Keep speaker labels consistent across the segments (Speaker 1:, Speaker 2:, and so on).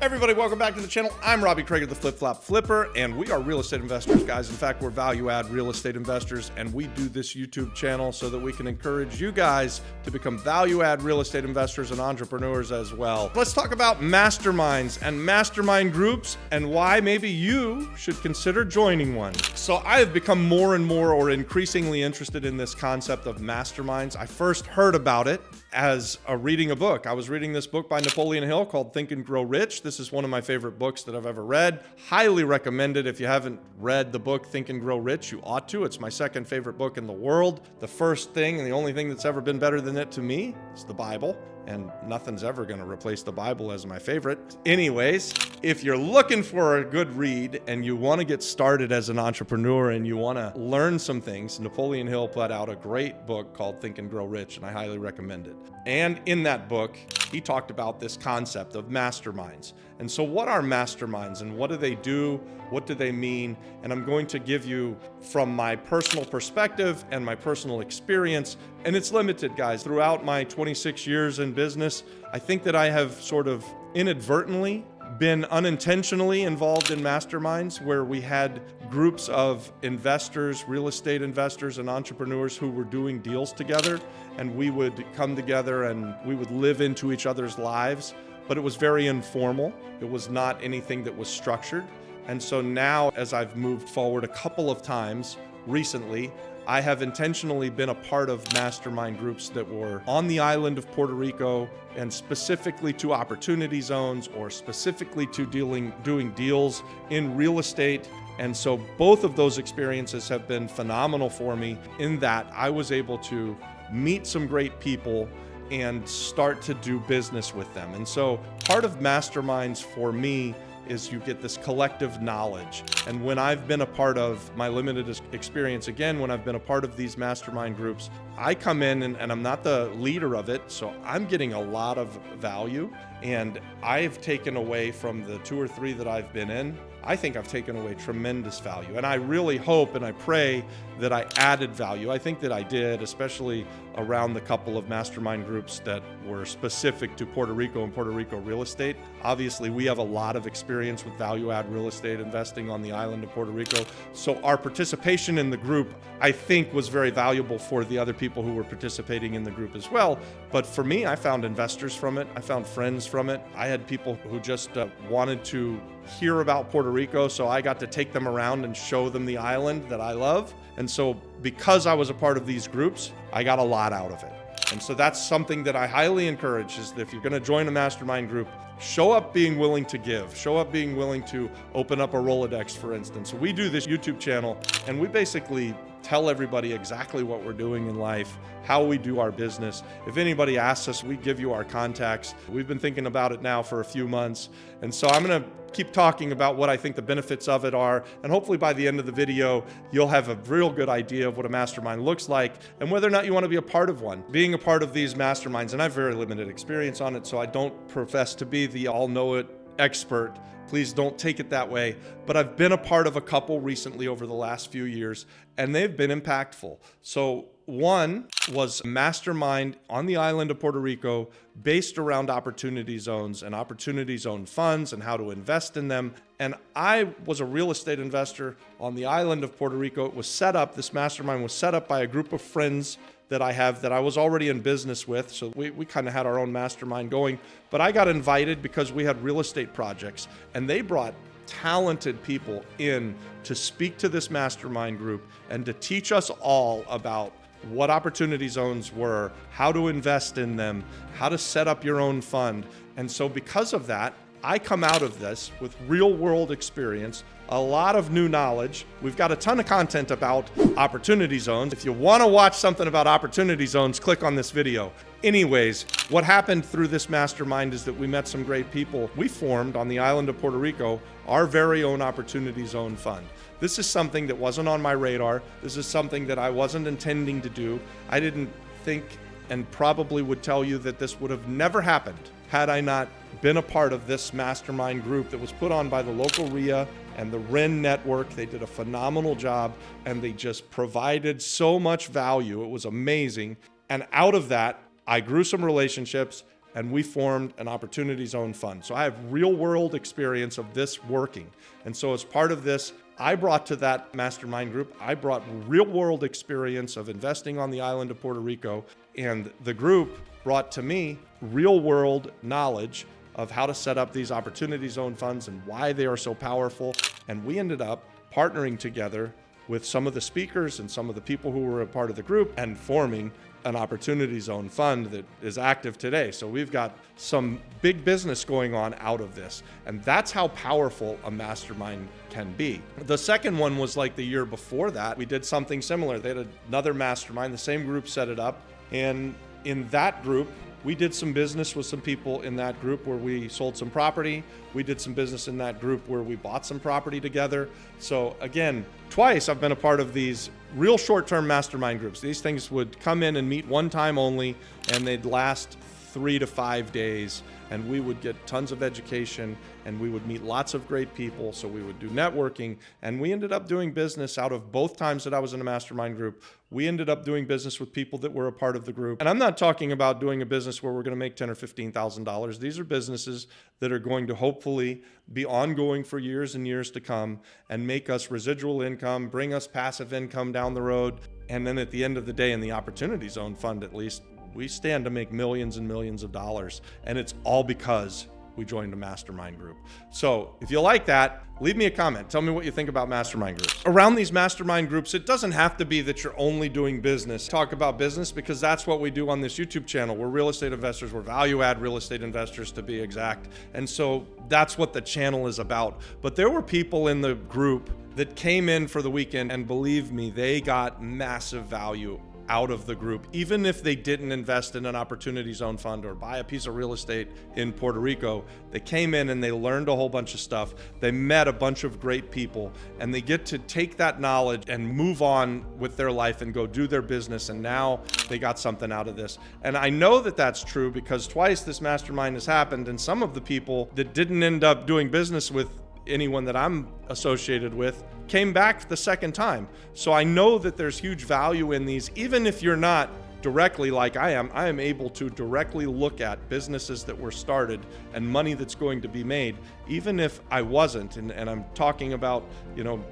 Speaker 1: Everybody, welcome back to the channel. I'm Robbie Craig of the Flip Flop Flipper, and we are real estate investors, guys. In fact, we're value-add real estate investors, and we do this YouTube channel so that we can encourage you guys to become value-add real estate investors and entrepreneurs as well. Let's talk about masterminds and mastermind groups and why maybe you should consider joining one. So I have become more and more or increasingly interested in this concept of masterminds. I first heard about it as reading a book. I was reading this book by Napoleon Hill called Think and Grow Rich. This is one of my favorite books that I've ever read. Highly recommend it. If you haven't read the book Think and Grow Rich, you ought to. It's my second favorite book in the world. The first thing and the only thing that's ever been better than it to me is the Bible. And nothing's ever going to replace the Bible as my favorite. Anyways, if you're looking for a good read and you want to get started as an entrepreneur and you want to learn some things, Napoleon Hill put out a great book called Think and Grow Rich, and I highly recommend it. And in that book, he talked about this concept of masterminds. And so what are masterminds and what do they do? What do they mean? And I'm going to give you from my personal perspective and my personal experience. And it's limited, guys. Throughout my 26 years in business, I think that I have sort of inadvertently been unintentionally involved in masterminds where we had groups of investors, real estate investors and entrepreneurs who were doing deals together, and we would come together and we would live into each other's lives, but it was very informal. It was not anything that was structured. And so now, as I've moved forward a couple of times recently, I have intentionally been a part of mastermind groups that were on the island of Puerto Rico and specifically to opportunity zones or specifically to doing deals in real estate. And so both of those experiences have been phenomenal for me in that I was able to meet some great people and start to do business with them. And so part of masterminds for me is you get this collective knowledge. And when I've been a part of my limited experience, again, when I've been a part of these mastermind groups, I come in and I'm not the leader of it, so I'm getting a lot of value. And I've taken away from the 2 or 3 that I've been in, I think I've taken away tremendous value. And I really hope and I pray that I added value. I think that I did, especially around the couple of mastermind groups that were specific to Puerto Rico and Puerto Rico real estate. Obviously, we have a lot of experience with value-add real estate investing on the island of Puerto Rico. So our participation in the group, I think, was very valuable for the other people who were participating in the group as well. But for me, I found investors from it. I found friends from it. I had people who just wanted to hear about Puerto Rico, so I got to take them around and show them the island that I love. And so because I was a part of these groups, I got a lot out of it. And so that's something that I highly encourage, is that if you're going to join a mastermind group, show up being willing to give, show up being willing to open up a Rolodex, for instance. So we do this YouTube channel and we basically tell everybody exactly what we're doing in life, how we do our business. If anybody asks us, we give you our contacts. We've been thinking about it now for a few months. And so I'm going to keep talking about what I think the benefits of it are. And hopefully by the end of the video, you'll have a real good idea of what a mastermind looks like and whether or not you want to be a part of one. Being a part of these masterminds, and I have very limited experience on it, so I don't profess to be the all-know-it expert. Please don't take it that way. But I've been a part of a couple recently over the last few years, and they've been impactful. So one was a mastermind on the island of Puerto Rico based around opportunity zones and opportunity zone funds and how to invest in them. And I was a real estate investor on the island of Puerto Rico. It was set up, this mastermind was set up by a group of friends that I have that I was already in business with. So we kind of had our own mastermind going, but I got invited because we had real estate projects and they brought talented people in to speak to this mastermind group and to teach us all about what opportunity zones were, how to invest in them, how to set up your own fund. And so because of that, I come out of this with real world experience, a lot of new knowledge. We've got a ton of content about opportunity zones. If you want to watch something about opportunity zones, click on this video. Anyways, what happened through this mastermind is that we met some great people. We formed on the island of Puerto Rico our very own opportunity zone fund. This is something that wasn't on my radar. This is something that I wasn't intending to do. I didn't think, and probably would tell you, that this would have never happened had I not been a part of this mastermind group that was put on by the local RIA and the REN network. They did a phenomenal job and they just provided so much value. It was amazing. And out of that, I grew some relationships and we formed an Opportunity Zone Fund. So I have real world experience of this working. And so as part of this, I brought to that mastermind group, I brought real world experience of investing on the island of Puerto Rico. And the group brought to me real world knowledge of how to set up these Opportunity Zone funds and why they are so powerful. And we ended up partnering together with some of the speakers and some of the people who were a part of the group and forming an Opportunity Zone fund that is active today. So we've got some big business going on out of this. And that's how powerful a mastermind can be. The second one was like the year before that. We did something similar. They had another mastermind, the same group set it up. And in that group, we did some business with some people in that group where we sold some property. We did some business in that group where we bought some property together. So again, twice I've been a part of these real short-term mastermind groups. These things would come in and meet one time only, and they'd last 3 to 5 days, and we would get tons of education, and we would meet lots of great people. So we would do networking, and we ended up doing business out of both times that I was in a mastermind group. We ended up doing business with people that were a part of the group. And I'm not talking about doing a business where we're going to make $10,000 or $15,000. These are businesses that are going to hopefully be ongoing for years and years to come and make us residual income, bring us passive income down the road. And then at the end of the day, in the Opportunity Zone Fund, at least, we stand to make millions and millions of dollars. And it's all because we joined a mastermind group. So if you like that, leave me a comment. Tell me what you think about mastermind groups. Around these mastermind groups, it doesn't have to be that you're only doing business. Talk about business, because that's what we do on this YouTube channel. We're real estate investors. We're value add real estate investors, to be exact. And so that's what the channel is about. But there were people in the group that came in for the weekend, and believe me, they got massive value out of the group, even if they didn't invest in an Opportunity Zone fund or buy a piece of real estate in Puerto Rico. They came in and they learned a whole bunch of stuff. They met a bunch of great people, and they get to take that knowledge and move on with their life and go do their business. And now they got something out of this. And I know that that's true because twice this mastermind has happened, and some of the people that didn't end up doing business with anyone that I'm associated with came back the second time. So I know that there's huge value in these. Even if you're not directly like I am able to directly look at businesses that were started and money that's going to be made, even if I wasn't. And I'm talking about,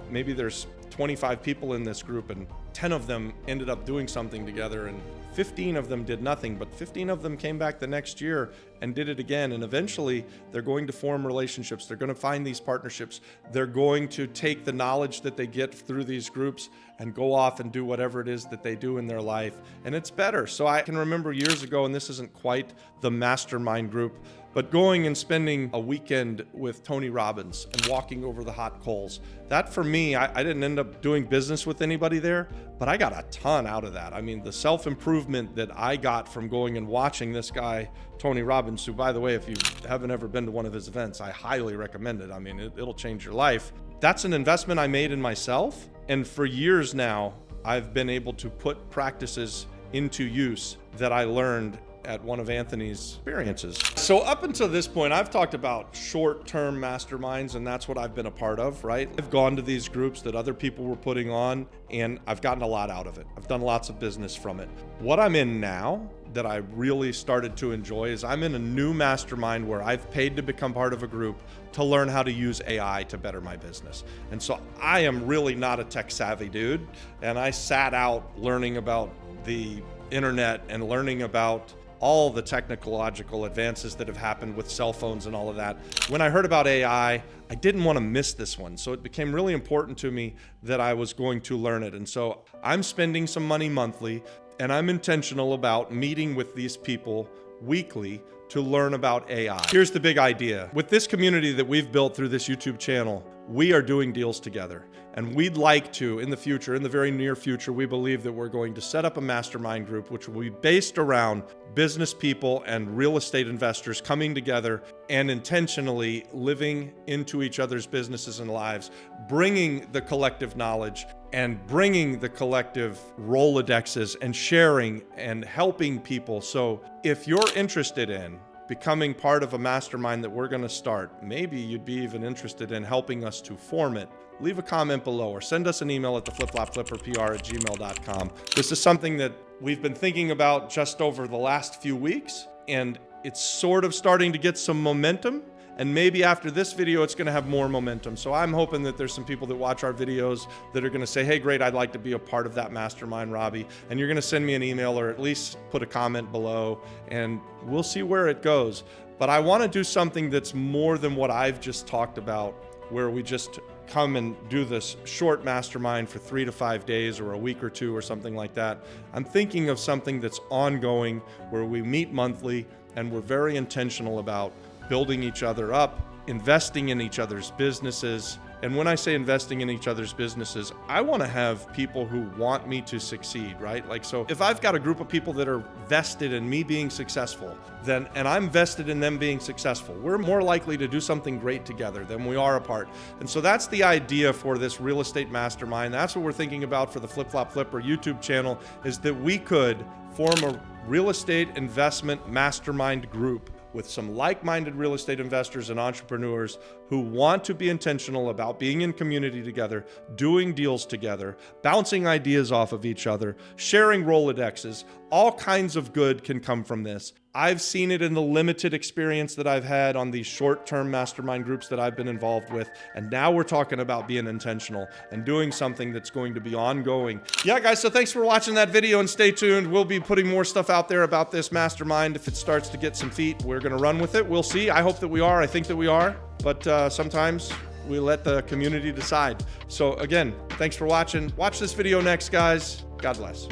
Speaker 1: maybe there's 25 people in this group and 10 of them ended up doing something together, and 15 of them did nothing, but 15 of them came back the next year and did it again. And eventually they're going to form relationships. They're going to find these partnerships. They're going to take the knowledge that they get through these groups and go off and do whatever it is that they do in their life. And it's better. So I can remember years ago, and this isn't quite the mastermind group, but going and spending a weekend with Tony Robbins and walking over the hot coals. That for me, I didn't end up doing business with anybody there, but I got a ton out of that. I mean, the self-improvement that I got from going and watching this guy, Tony Robbins, who, by the way, if you haven't ever been to one of his events, I highly recommend it. I mean, it'll change your life. That's an investment I made in myself. And for years now, I've been able to put practices into use that I learned at one of Anthony's experiences. So up until this point, I've talked about short-term masterminds, and that's what I've been a part of, right? I've gone to these groups that other people were putting on, and I've gotten a lot out of it. I've done lots of business from it. What I'm in now that I really started to enjoy is I'm in a new mastermind where I've paid to become part of a group to learn how to use AI to better my business. And so I am really not a tech savvy dude, and I sat out learning about the internet and learning about all the technological advances that have happened with cell phones and all of that. When I heard about AI, I didn't want to miss this one. So it became really important to me that I was going to learn it. And so I'm spending some money monthly, and I'm intentional about meeting with these people weekly to learn about AI. Here's the big idea. With this community that we've built through this YouTube channel, we are doing deals together. And we'd like to, in the future, in the very near future, we believe that we're going to set up a mastermind group, which will be based around business people and real estate investors coming together and intentionally living into each other's businesses and lives, bringing the collective knowledge and bringing the collective Rolodexes and sharing and helping people. So if you're interested in becoming part of a mastermind that we're going to start, maybe you'd be even interested in helping us to form it, leave a comment below or send us an email at theflipflopflipperpr@gmail.com. This is something that we've been thinking about just over the last few weeks, and It's sort of starting to get some momentum. And maybe after this video, it's gonna have more momentum. So I'm hoping that there's some people that watch our videos that are gonna say, hey, great, I'd like to be a part of that mastermind, Robbie. And you're gonna send me an email or at least put a comment below, and we'll see where it goes. But I wanna do something that's more than what I've just talked about, where we just come and do this short mastermind for 3 to 5 days or a week or two or something like that. I'm thinking of something that's ongoing, where we meet monthly and we're very intentional about building each other up, investing in each other's businesses. And when I say investing in each other's businesses, I want to have people who want me to succeed, right? Like, so if I've got a group of people that are vested in me being successful, then, and I'm vested in them being successful, we're more likely to do something great together than we are apart. And so that's the idea for this real estate mastermind. That's what we're thinking about for the Flip Flop Flipper YouTube channel, is that we could form a real estate investment mastermind group with some like-minded real estate investors and entrepreneurs who want to be intentional about being in community together, doing deals together, bouncing ideas off of each other, sharing Rolodexes. All kinds of good can come from this. I've seen it in the limited experience that I've had on these short-term mastermind groups that I've been involved with. And now we're talking about being intentional and doing something that's going to be ongoing. Yeah, guys, so thanks for watching that video, and stay tuned. We'll be putting more stuff out there about this mastermind. If it starts to get some feet, we're going to run with it. We'll see. I hope that we are. I think that we are. But sometimes we let the community decide. So again, thanks for watching. Watch this video next, guys. God bless.